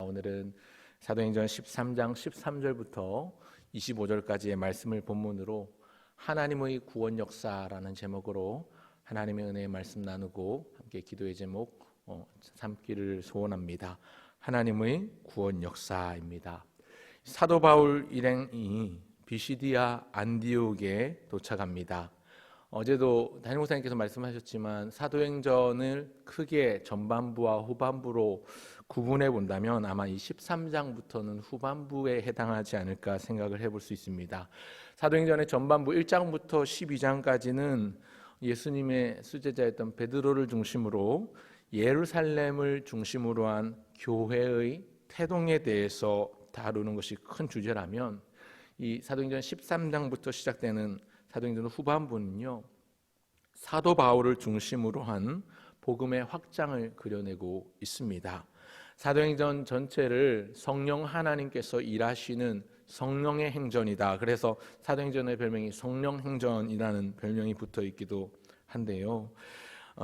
오늘은 사도행전 13장 13절부터 25절까지의 말씀을 본문으로 하나님의 구원 역사라는 제목으로 하나님의 은혜의 말씀 나누고 함께 기도의 제목 삼기를 소원합니다. 하나님의 구원 역사입니다. 사도 바울 일행이 비시디아 안디옥에 도착합니다. 어제도 담임 목사님께서 말씀하셨지만 사도행전을 크게 전반부와 후반부로 구분해 본다면 아마 이 13장부터는 후반부에 해당하지 않을까 생각을 해볼 수 있습니다. 사도행전의 전반부 1장부터 12장까지는 예수님의 수제자였던 베드로를 중심으로 예루살렘을 중심으로 한 교회의 태동에 대해서 다루는 것이 큰 주제라면 이 사도행전 13장부터 시작되는 사도행전 후반부는요, 사도 바울을 중심으로 한 복음의 확장을 그려내고 있습니다. 사도행전 전체를 성령 하나님께서 일하시는 성령의 행전이다. 그래서 사도행전의 별명이 성령행전이라는 별명이 붙어 있기도 한데요.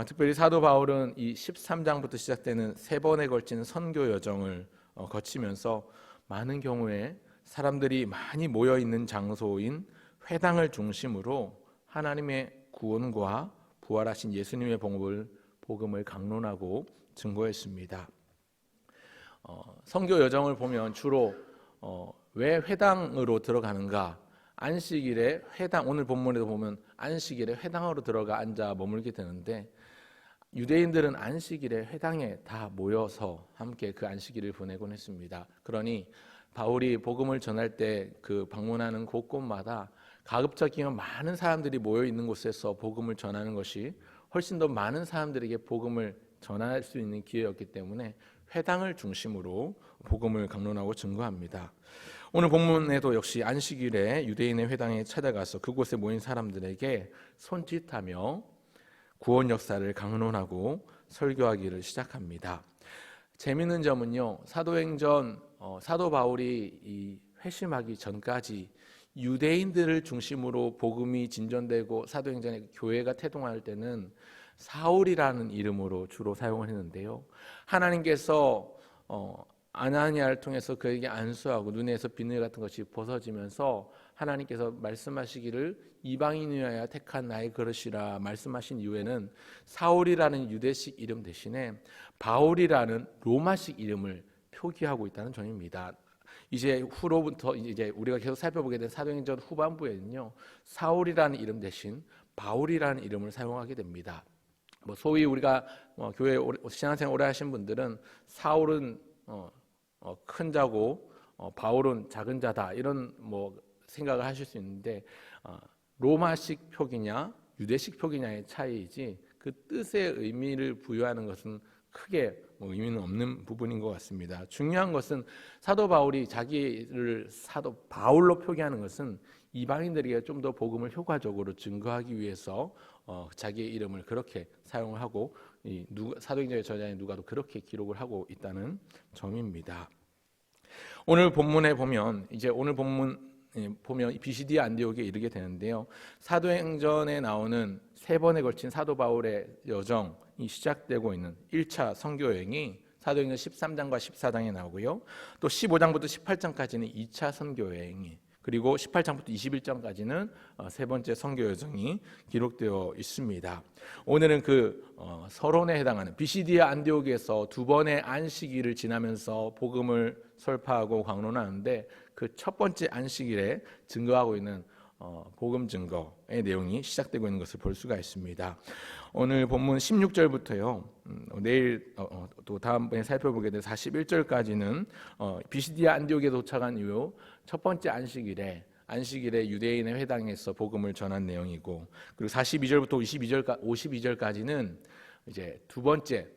특별히 사도 바울은 이 13장부터 시작되는 세 번에 걸친 선교 여정을 거치면서 많은 경우에 사람들이 많이 모여 있는 장소인 회당을 중심으로 하나님의 구원과 부활하신 예수님의 복음을 강론하고 증거했습니다. 선교 여정을 보면 주로 왜 회당으로 들어가는가? 안식일에 회당, 오늘 본문에도 보면 안식일에 회당으로 들어가 앉아 머물게 되는데 유대인들은 안식일에 회당에 다 모여서 함께 그 안식일을 보내곤 했습니다. 그러니 바울이 복음을 전할 때 그 방문하는 곳곳마다 가급적이면 많은 사람들이 모여 있는 곳에서 복음을 전하는 것이 훨씬 더 많은 사람들에게 복음을 전할 수 있는 기회였기 때문에 회당을 중심으로 복음을 강론하고 증거합니다. 오늘 본문에도 역시 안식일에 유대인의 회당에 찾아가서 그곳에 모인 사람들에게 손짓하며 구원 역사를 강론하고 설교하기를 시작합니다. 재미있는 점은요, 사도행전 사도 바울이 이 회심하기 전까지 유대인들을 중심으로 복음이 진전되고 사도행전의 교회가 태동할 때는 사울이라는 이름으로 주로 사용을 했는데요. 하나님께서 아나니아를 통해서 그에게 안수하고 눈에서 비늘 같은 것이 벗어지면서 하나님께서 말씀하시기를 이방인을 위하여 택한 나의 그릇이라 말씀하신 이후에는 사울이라는 유대식 이름 대신에 바울이라는 로마식 이름을 표기하고 있다는 점입니다. 이제 후로부터 이제 우리가 계속 살펴보게 된 사도행전 후반부에는요, 사울이라는 이름 대신 바울이라는 이름을 사용하게 됩니다. 소위 우리가 교회 신앙생활 오래 하신 분들은 사울은 큰 자고 바울은 작은 자다 이런 생각을 하실 수 있는데 로마식 표기냐 유대식 표기냐의 차이이지 그 뜻의 의미를 부여하는 것은 크게 의미는 없는 부분인 것 같습니다. 중요한 것은 사도 바울이 자기를 사도 바울로 표기하는 것은 이방인들에게 좀 더 복음을 효과적으로 증거하기 위해서 자기의 이름을 그렇게 사용을 하고 사도행전의 저자인 누가도 그렇게 기록을 하고 있다는 점입니다. 오늘 본문에 보면 비시디아 안디옥에 이르게 되는데요. 사도행전에 나오는 세 번에 걸친 사도 바울의 여정이 시작되고 있는 1차 선교 여행이 사도행전 13장과 14장에 나오고요. 또 15장부터 18장까지는 2차 선교 여행이, 그리고 18장부터 21장까지는 세 번째 선교 여정이 기록되어 있습니다. 오늘은 그 서론에 해당하는 비시디아 안디옥에서 두 번의 안식일을 지나면서 복음을 설파하고 강론하는데 그 첫 번째 안식일에 증거하고 있는 복음 증거의 내용이 시작되고 있는 것을 볼 수가 있습니다. 오늘 본문 16절부터요. 내일 또 다음번에 살펴보게 될 41절까지는 비시디아 안디옥에 도착한 이후 첫 번째 안식일에 유대인의 회당에서 복음을 전한 내용이고, 그리고 42절부터 52절까지는 이제 두 번째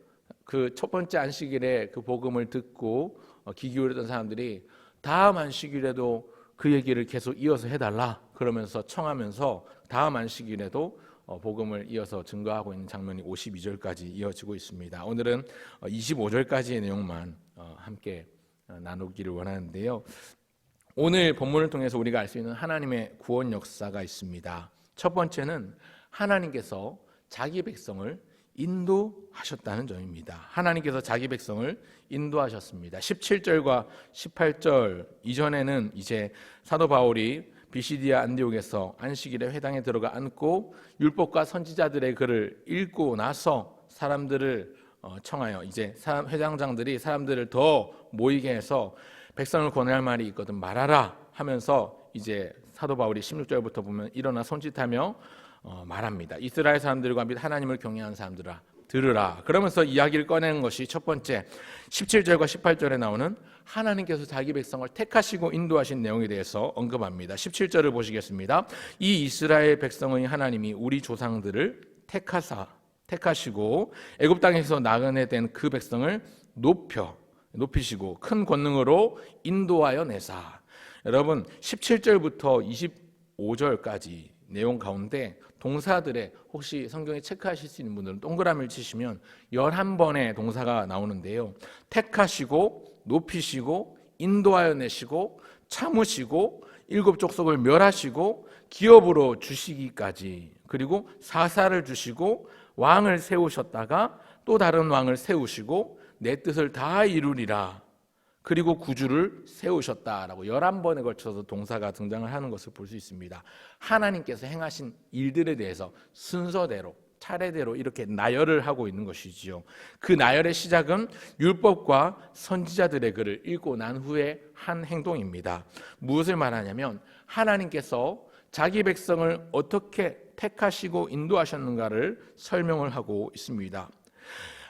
그 첫 번째 안식일에 그 복음을 듣고 귀 기울였던 사람들이 다음 안식일에도 그 얘기를 계속 이어서 해달라 그러면서 청하면서 다음 안식일에도 복음을 이어서 증거하고 있는 장면이 52절까지 이어지고 있습니다. 오늘은 25절까지의 내용만 함께 나누기를 원하는데요. 오늘 본문을 통해서 우리가 알 수 있는 하나님의 구원 역사가 있습니다. 첫 번째는 하나님께서 자기 백성을 인도하셨다는 점입니다. 하나님께서 자기 백성을 인도하셨습니다. 17절과 18절 이전에는 이제 사도 바울이 비시디아 안디옥에서 안식일에 회당에 들어가 앉고 율법과 선지자들의 글을 읽고 나서 사람들을 청하여 이제 회당장들이 사람들을 더 모이게 해서 백성을 권할 말이 있거든 말하라 하면서 이제 사도 바울이 16절부터 보면 일어나 손짓하며 말합니다. 이스라엘 사람들과 및 하나님을 경외하는 사람들아 들으라. 그러면서 이야기를 꺼내는 것이 첫 번째 17절과 18절에 나오는 하나님께서 자기 백성을 택하시고 인도하신 내용에 대해서 언급합니다. 17절을 보시겠습니다. 이 이스라엘 백성의 하나님이 우리 조상들을 택하시고 애굽 땅에서 나그네 된 그 백성을 높이시고 큰 권능으로 인도하여 내사. 여러분 17절부터 25절까지 내용 가운데 동사들의 혹시 성경에 체크하실 수 있는 분들은 동그라미를 치시면 11번의 동사가 나오는데요. 택하시고 높이시고 인도하여 내시고 참으시고 일곱 족속을 멸하시고 기업으로 주시기까지 그리고 사사를 주시고 왕을 세우셨다가 또 다른 왕을 세우시고 내 뜻을 다 이루리라. 그리고 구주를 세우셨다라고 11번에 걸쳐서 동사가 등장을 하는 것을 볼 수 있습니다. 하나님께서 행하신 일들에 대해서 순서대로 차례대로 이렇게 나열을 하고 있는 것이지요. 그 나열의 시작은 율법과 선지자들의 글을 읽고 난 후에 한 행동입니다. 무엇을 말하냐면 하나님께서 자기 백성을 어떻게 택하시고 인도하셨는가를 설명을 하고 있습니다.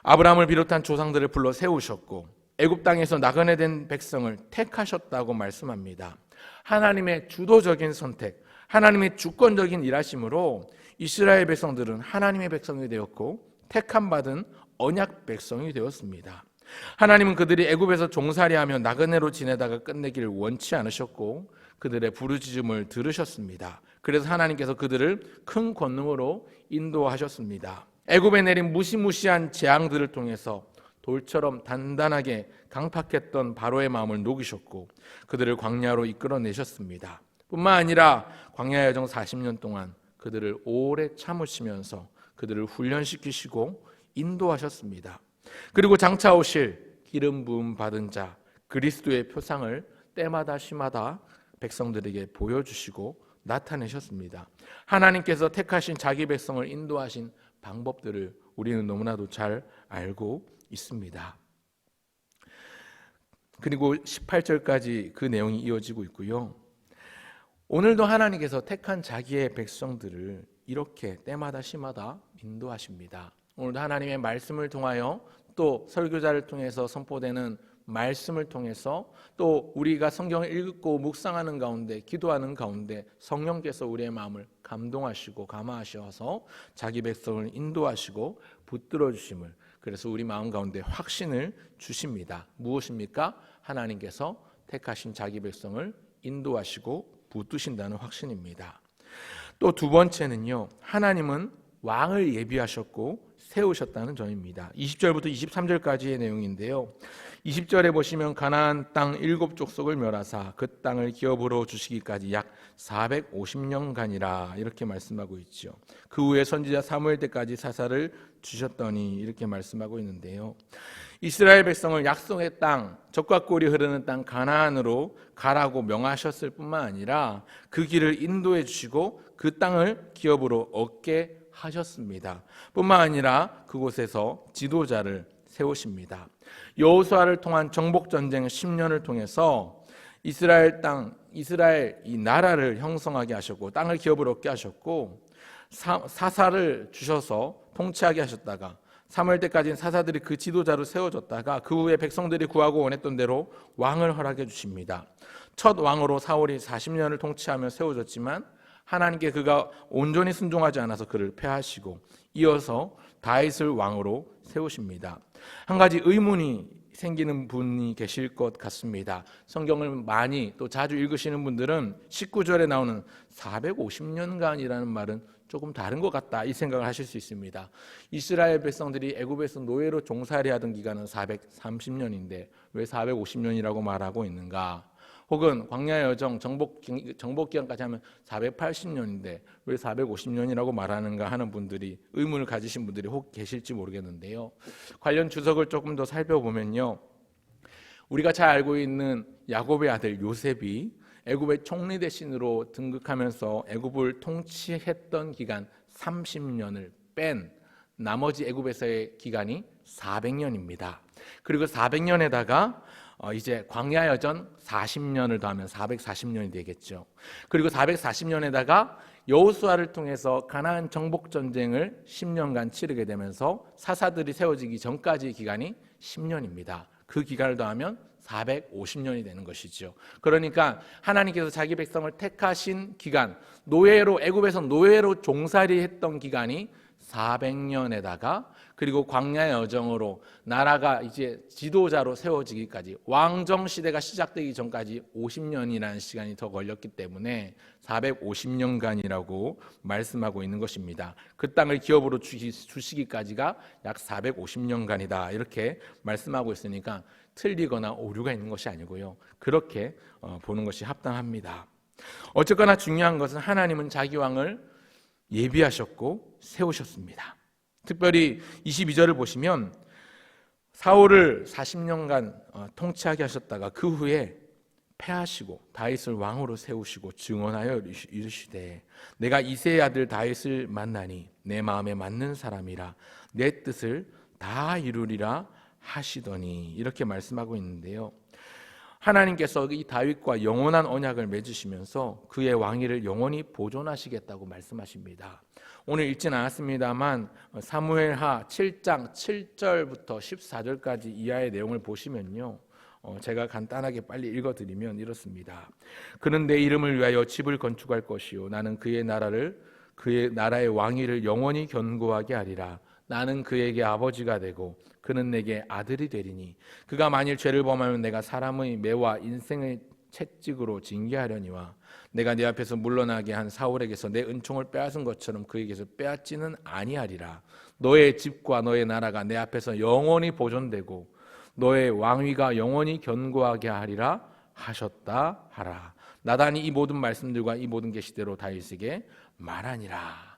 아브라함을 비롯한 조상들을 불러 세우셨고 애굽 땅에서 나그네 된 백성을 택하셨다고 말씀합니다. 하나님의 주도적인 선택, 하나님의 주권적인 일하심으로 이스라엘 백성들은 하나님의 백성이 되었고 택함 받은 언약 백성이 되었습니다. 하나님은 그들이 애굽에서 종살이하며 나그네로 지내다가 끝내기를 원치 않으셨고 그들의 부르짖음을 들으셨습니다. 그래서 하나님께서 그들을 큰 권능으로 인도하셨습니다. 애굽에 내린 무시무시한 재앙들을 통해서 돌처럼 단단하게 강팍했던 바로의 마음을 녹이셨고 그들을 광야로 이끌어내셨습니다. 뿐만 아니라 광야 여정 40년 동안 그들을 오래 참으시면서 그들을 훈련시키시고 인도하셨습니다. 그리고 장차 오실 기름 부음 받은 자 그리스도의 표상을 때마다 시마다 백성들에게 보여주시고 나타내셨습니다. 하나님께서 택하신 자기 백성을 인도하신 방법들을 우리는 너무나도 잘 알고 있습니다. 그리고 18절까지 그 내용이 이어지고 있고요. 오늘도 하나님께서 택한 자기의 백성들을 이렇게 때마다 시마다 인도하십니다. 오늘도 하나님의 말씀을 통하여 또 설교자를 통해서 선포되는 말씀을 통해서 또 우리가 성경을 읽고 묵상하는 가운데 기도하는 가운데 성령께서 우리의 마음을 감동하시고 감화하셔서 자기 백성을 인도하시고 붙들어 주심을 그래서 우리 마음 가운데 확신을 주십니다. 무엇입니까? 하나님께서 택하신 자기 백성을 인도하시고 붙드신다는 확신입니다. 또 두 번째는요. 하나님은 왕을 예비하셨고 세우셨다는 점입니다. 20절부터 23절까지의 내용인데요. 20절에 보시면 가나안 땅 7족속을 멸하사 그 땅을 기업으로 주시기까지 약 450년간이라 이렇게 말씀하고 있죠. 그 후에 선지자 사무엘 때까지 사사를 주셨더니 이렇게 말씀하고 있는데요. 이스라엘 백성을 약속의 땅, 젖과 꿀이 흐르는 땅 가나안으로 가라고 명하셨을 뿐만 아니라 그 길을 인도해 주시고 그 땅을 기업으로 얻게 하셨습니다. 뿐만 아니라 그곳에서 지도자를 세우십니다. 여호수아를 통한 정복 전쟁 10년을 통해서 이스라엘 땅, 이스라엘 이 나라를 형성하게 하셨고 땅을 기업으로 얻게 하셨고 사사를 주셔서 통치하게 하셨다가 사무엘 때까지는 사사들이 그 지도자로 세워졌다가 그 후에 백성들이 구하고 원했던 대로 왕을 허락해 주십니다. 첫 왕으로 사울이 40년을 통치하며 세워졌지만 하나님께 그가 온전히 순종하지 않아서 그를 폐하시고 이어서 다윗을 왕으로 세우십니다. 한 가지 의문이 생기는 분이 계실 것 같습니다. 성경을 많이 또 자주 읽으시는 분들은 19절에 나오는 450년간이라는 말은 조금 다른 것 같다 이 생각을 하실 수 있습니다. 이스라엘 백성들이 애굽에서 노예로 종살이하던 기간은 430년인데 왜 450년이라고 말하고 있는가? 혹은 광야의 여정 정복 기간까지 하면 480년인데 왜 450년이라고 말하는가 하는 분들이 의문을 가지신 분들이 혹 계실지 모르겠는데요. 관련 주석을 조금 더 살펴보면요. 우리가 잘 알고 있는 야곱의 아들 요셉이 애굽의 총리 대신으로 등극하면서 애굽을 통치했던 기간 30년을 뺀 나머지 애굽에서의 기간이 400년입니다. 그리고 400년에다가 이제 광야 여정 40년을 더하면 440년이 되겠죠. 그리고 440년에다가 여호수아를 통해서 가나안 정복 전쟁을 10년간 치르게 되면서 사사들이 세워지기 전까지 기간이 10년입니다. 그 기간을 더하면 450년이 되는 것이죠. 그러니까 하나님께서 자기 백성을 택하신 기간, 노예로 애굽에서 노예로 종살이 했던 기간이 400년에다가 그리고 광야의 여정으로 나라가 이제 지도자로 세워지기까지 왕정 시대가 시작되기 전까지 50년이라는 시간이 더 걸렸기 때문에 450년간이라고 말씀하고 있는 것입니다. 그 땅을 기업으로 주시기까지가 약 450년간이다 이렇게 말씀하고 있으니까 틀리거나 오류가 있는 것이 아니고요. 그렇게 보는 것이 합당합니다. 어쨌거나 중요한 것은 하나님은 자기 왕을 예비하셨고 세우셨습니다. 특별히 22절을 보시면 사울을 40년간 통치하게 하셨다가 그 후에 패하시고 다윗을 왕으로 세우시고 증언하여 이르시되 내가 이새의 아들 다윗을 만나니 내 마음에 맞는 사람이라 내 뜻을 다 이루리라 하시더니 이렇게 말씀하고 있는데요. 하나님께서 이 다윗과 영원한 언약을 맺으시면서 그의 왕위를 영원히 보존하시겠다고 말씀하십니다. 오늘 읽진 않았습니다만 사무엘하 7장 7절부터 14절까지 이하의 내용을 보시면요, 제가 간단하게 빨리 읽어드리면 이렇습니다. 그는 내 이름을 위하여 집을 건축할 것이요 나는 그의 나라의 왕위를 영원히 견고하게 하리라. 나는 그에게 아버지가 되고 그는 내게 아들이 되리니 그가 만일 죄를 범하면 내가 사람의 매와 인생의 채찍으로 징계하려니와 내가 네 앞에서 물러나게 한 사울에게서 내 은총을 빼앗은 것처럼 그에게서 빼앗지는 아니하리라. 너의 집과 너의 나라가 내 앞에서 영원히 보존되고 너의 왕위가 영원히 견고하게 하리라 하셨다 하라. 나단이 이 모든 말씀들과 이 모든 계시대로 다윗에게 말하니라.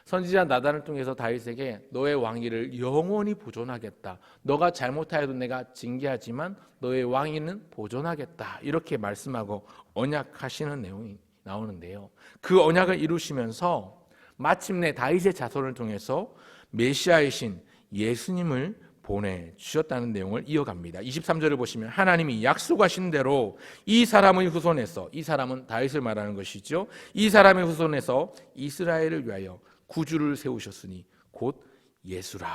선지자 나단을 통해서 다윗에게 너의 왕위를 영원히 보존하겠다. 너가 잘못하여도 내가 징계하지만 너의 왕위는 보존하겠다. 이렇게 말씀하고 언약하시는 내용이 나오는데요. 그 언약을 이루시면서 마침내 다윗의 자손을 통해서 메시아이신 예수님을 보내주셨다는 내용을 이어갑니다. 23절을 보시면 하나님이 약속하신 대로 이 사람의 후손에서, 이 사람은 다윗을 말하는 것이죠. 이 사람의 후손에서 이스라엘을 위하여 구주를 세우셨으니 곧 예수라.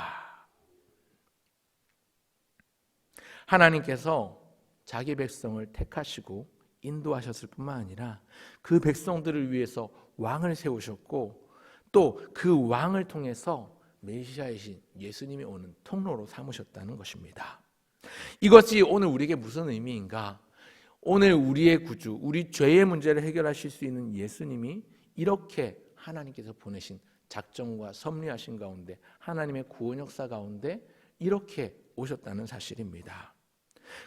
하나님께서 자기 백성을 택하시고 인도하셨을 뿐만 아니라 그 백성들을 위해서 왕을 세우셨고 또 그 왕을 통해서 메시아이신 예수님이 오는 통로로 삼으셨다는 것입니다. 이것이 오늘 우리에게 무슨 의미인가? 오늘 우리의 구주, 우리 죄의 문제를 해결하실 수 있는 예수님이 이렇게 하나님께서 보내신 작정과 섭리하신 가운데 하나님의 구원 역사 가운데 이렇게 오셨다는 사실입니다.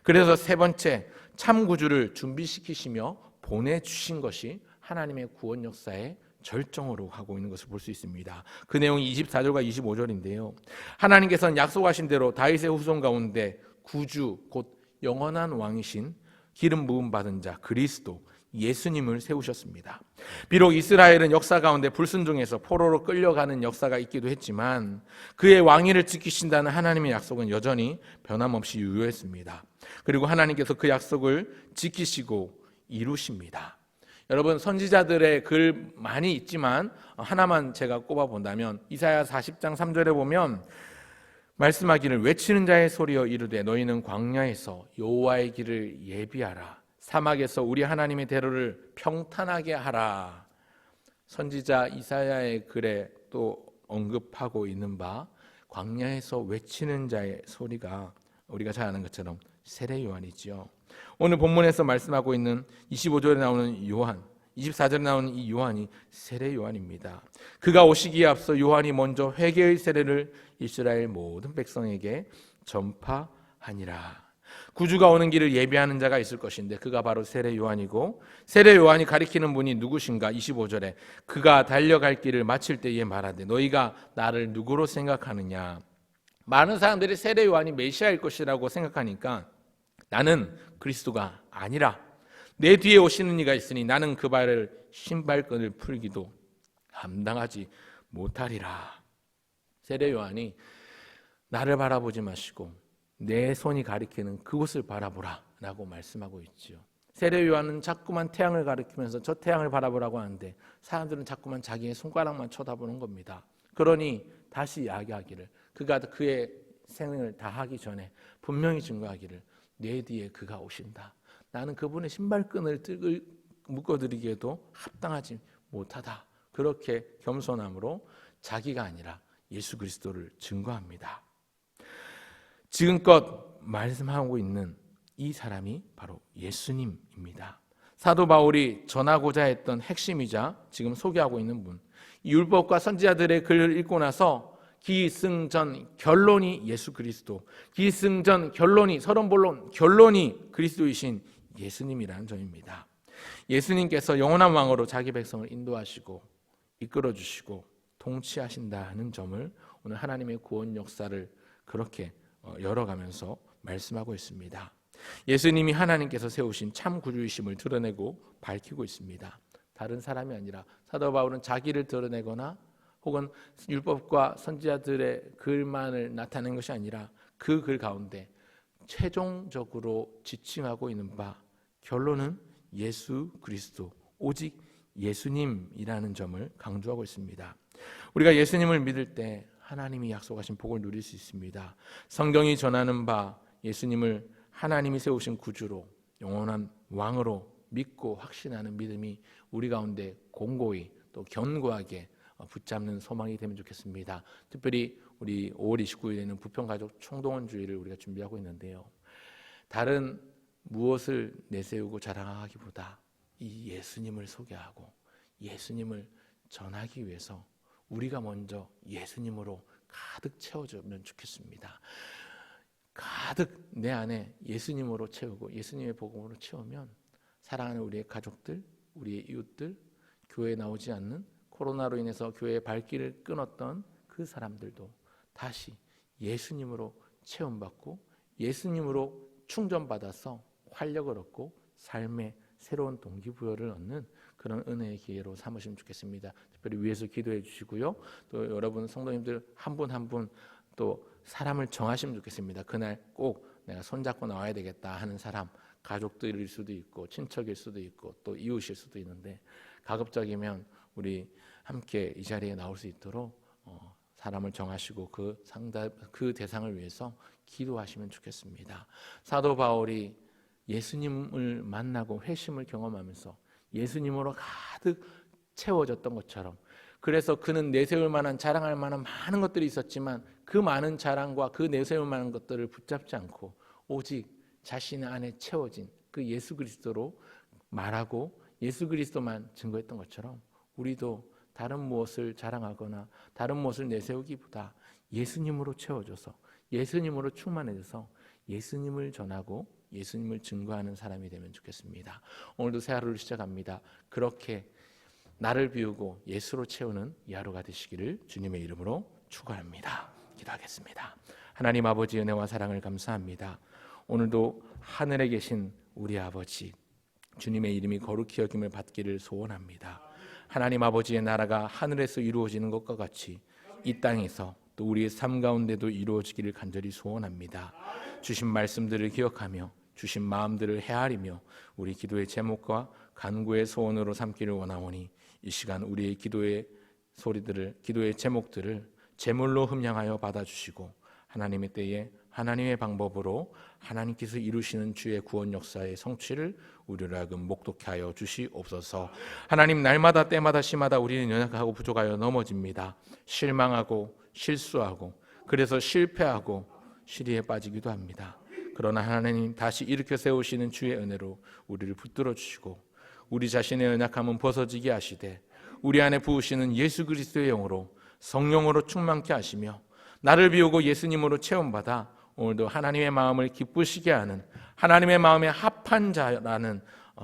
그래서 세 번째 참 구주를 준비시키시며 보내주신 것이 하나님의 구원 역사의 절정으로 하고 있는 것을 볼 수 있습니다. 그 내용이 24절과 25절인데요. 하나님께서는 약속하신 대로 다윗의 후손 가운데 구주 곧 영원한 왕이신 기름 부음 받은 자 그리스도 예수님을 세우셨습니다. 비록 이스라엘은 역사 가운데 불순종해서 포로로 끌려가는 역사가 있기도 했지만 그의 왕위를 지키신다는 하나님의 약속은 여전히 변함없이 유효했습니다. 그리고 하나님께서 그 약속을 지키시고 이루십니다. 여러분 선지자들의 글 많이 있지만 하나만 제가 꼽아본다면 이사야 40장 3절에 보면 말씀하기를 외치는 자의 소리여 이르되 너희는 광야에서 여호와의 길을 예비하라. 사막에서 우리 하나님의 대로를 평탄하게 하라. 선지자 이사야의 글에 또 언급하고 있는 바 광야에서 외치는 자의 소리가 우리가 잘 아는 것처럼 세례 요한이지요. 오늘 본문에서 말씀하고 있는 25절에 나오는 요한, 24절에 나오는 이 요한이 세례 요한입니다. 그가 오시기에 앞서 요한이 먼저 회개의 세례를 이스라엘 모든 백성에게 전파하니라. 구주가 오는 길을 예비하는 자가 있을 것인데 그가 바로 세례 요한이고, 세례 요한이 가리키는 분이 누구신가? 25절에 그가 달려갈 길을 마칠 때에 말하되 너희가 나를 누구로 생각하느냐. 많은 사람들이 세례 요한이 메시아일 것이라고 생각하니까 나는 그리스도가 아니라 내 뒤에 오시는 이가 있으니 나는 그 발을 신발끈을 풀기도 감당하지 못하리라. 세례 요한이 나를 바라보지 마시고 내 손이 가리키는 그곳을 바라보라 라고 말씀하고 있지요. 세례 요한은 자꾸만 태양을 가리키면서 저 태양을 바라보라고 하는데 사람들은 자꾸만 자기의 손가락만 쳐다보는 겁니다. 그러니 다시 이야기하기를, 그가 그의 생을 다하기 전에 분명히 증거하기를, 내 뒤에 그가 오신다. 나는 그분의 신발끈을 묶어드리기에도 합당하지 못하다. 그렇게 겸손함으로 자기가 아니라 예수 그리스도를 증거합니다. 지금껏 말씀하고 있는 이 사람이 바로 예수님입니다. 사도 바울이 전하고자 했던 핵심이자 지금 소개하고 있는 분, 율법과 선지자들의 글을 읽고 나서 기승전 결론이 예수 그리스도, 기승전 결론이, 서론본론 결론이 그리스도이신 예수님이라는 점입니다. 예수님께서 영원한 왕으로 자기 백성을 인도하시고 이끌어주시고 통치하신다는 점을 오늘 하나님의 구원 역사를 그렇게 열어가면서 말씀하고 있습니다. 예수님이 하나님께서 세우신 참 구주이심을 드러내고 밝히고 있습니다. 다른 사람이 아니라 사도 바울은 자기를 드러내거나 혹은 율법과 선지자들의 글만을 나타낸 것이 아니라 그 글 가운데 최종적으로 지칭하고 있는 바 결론은 예수 그리스도, 오직 예수님이라는 점을 강조하고 있습니다. 우리가 예수님을 믿을 때 하나님이 약속하신 복을 누릴 수 있습니다. 성경이 전하는 바 예수님을 하나님이 세우신 구주로, 영원한 왕으로 믿고 확신하는 믿음이 우리 가운데 공고히 또 견고하게 붙잡는 소망이 되면 좋겠습니다. 특별히 우리 5월 29일에는 부평가족 총동원주의를 우리가 준비하고 있는데요. 다른 무엇을 내세우고 자랑하기보다 이 예수님을 소개하고 예수님을 전하기 위해서 우리가 먼저 예수님으로 가득 채워주면 좋겠습니다. 가득 내 안에 예수님으로 채우고 예수님의 복음으로 채우면 사랑하는 우리의 가족들, 우리의 이웃들, 교회에 나오지 않는, 코로나로 인해서 교회의 발길을 끊었던 그 사람들도 다시 예수님으로 체험받고 예수님으로 충전받아서 활력을 얻고 삶의 새로운 동기부여를 얻는 그런 은혜의 기회로 삼으시면 좋겠습니다. 특별히 위에서 기도해 주시고요. 또 여러분 성도님들 한 분 한 분 또 사람을 정하시면 좋겠습니다. 그날 꼭 내가 손잡고 나와야 되겠다 하는 사람, 가족들일 수도 있고 친척일 수도 있고 또 이웃일 수도 있는데 가급적이면 우리 함께 이 자리에 나올 수 있도록 사람을 정하시고 그 대상을 위해서 기도하시면 좋겠습니다. 사도 바울이 예수님을 만나고 회심을 경험하면서 예수님으로 가득 채워졌던 것처럼, 그래서 그는 내세울 만한, 자랑할 만한 많은 것들이 있었지만 그 많은 자랑과 그 내세울 만한 것들을 붙잡지 않고 오직 자신 안에 채워진 그 예수 그리스도로 말하고 예수 그리스도만 증거했던 것처럼 우리도 다른 무엇을 자랑하거나 다른 무엇을 내세우기보다 예수님으로 채워져서 예수님으로 충만해져서 예수님을 전하고 예수님을 증거하는 사람이 되면 좋겠습니다. 오늘도 새 하루를 시작합니다. 그렇게 나를 비우고 예수로 채우는 이 하루가 되시기를 주님의 이름으로 축원합니다. 기도하겠습니다. 하나님 아버지 은혜와 사랑을 감사합니다. 오늘도 하늘에 계신 우리 아버지, 주님의 이름이 거룩히 여김을 받기를 소원합니다. 하나님 아버지의 나라가 하늘에서 이루어지는 것과 같이 이 땅에서 또 우리의 삶 가운데도 이루어지기를 간절히 소원합니다. 주신 말씀들을 기억하며 주신 마음들을 헤아리며 우리 기도의 제목과 간구의 소원으로 삼기를 원하오니 이 시간 우리의 기도의 소리들을, 기도의 제목들을 제물로 흠양하여 받아주시고 하나님의 때에 하나님의 방법으로 하나님께서 이루시는 주의 구원 역사의 성취를 우리로 하여금 목독케 하여 주시옵소서. 하나님, 날마다 때마다 시마다 우리는 연약하고 부족하여 넘어집니다. 실망하고 실수하고 그래서 실패하고 시리에 빠지기도 합니다. 그러나 하나님 다시 일으켜 세우시는 주의 은혜로 우리를 붙들어 주시고 우리 자신의 연약함은 벗어지게 하시되 우리 안에 부으시는 예수 그리스도의 영으로 성령으로 충만케 하시며 나를 비우고 예수님으로 체험받아 오늘도 하나님의 마음을 기쁘시게 하는, 하나님의 마음에 합한 자라는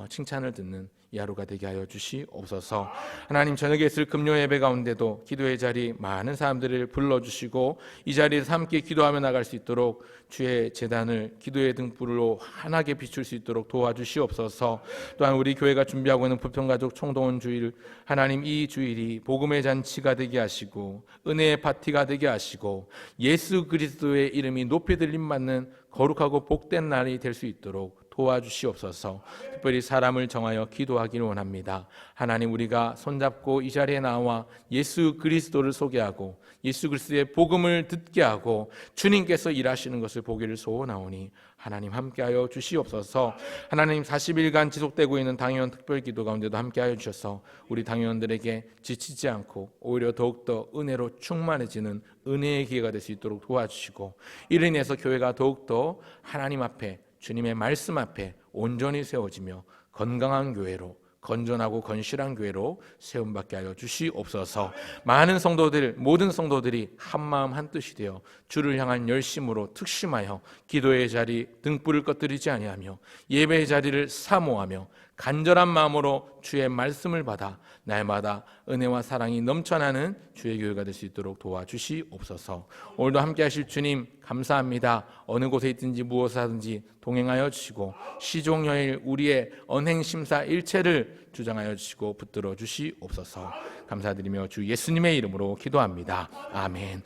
칭찬을 듣는 이 하루가 되게 하여 주시옵소서. 하나님, 저녁에 있을 금요 예배 가운데도 기도의 자리 많은 사람들을 불러주시고 이 자리에서 함께 기도하며 나갈 수 있도록 주의 제단을 기도의 등불로 환하게 비출 수 있도록 도와주시옵소서. 또한 우리 교회가 준비하고 있는 부평가족 총동원 주일, 하나님 이 주일이 복음의 잔치가 되게 하시고 은혜의 파티가 되게 하시고 예수 그리스도의 이름이 높이 들림받는 거룩하고 복된 날이 될 수 있도록 도와주시옵소서. 특별히 사람을 정하여 기도하기를 원합니다. 하나님, 우리가 손잡고 이 자리에 나와 예수 그리스도를 소개하고 예수 그리스도의 복음을 듣게 하고 주님께서 일하시는 것을 보기를 소원하오니 하나님 함께하여 주시옵소서. 하나님, 40일간 지속되고 있는 당회원 특별기도 가운데도 함께하여 주셔서 우리 당회원들에게 지치지 않고 오히려 더욱더 은혜로 충만해지는 은혜의 기회가 될 수 있도록 도와주시고 이를 인해서 교회가 더욱더 하나님 앞에, 주님의 말씀 앞에 온전히 세워지며 건강한 교회로, 건전하고 건실한 교회로 세움받게 하여 주시옵소서. 많은 성도들, 모든 성도들이 한마음 한뜻이 되어 주를 향한 열심으로 특심하여 기도의 자리 등불을 꺼뜨리지 아니하며 예배의 자리를 사모하며 간절한 마음으로 주의 말씀을 받아 날마다 은혜와 사랑이 넘쳐나는 주의 교회가 될 수 있도록 도와주시옵소서. 오늘도 함께 하실 주님 감사합니다. 어느 곳에 있든지 무엇을 하든지 동행하여 주시고 시종여일 우리의 언행심사 일체를 주장하여 주시고 붙들어 주시옵소서. 감사드리며 주 예수님의 이름으로 기도합니다. 아멘.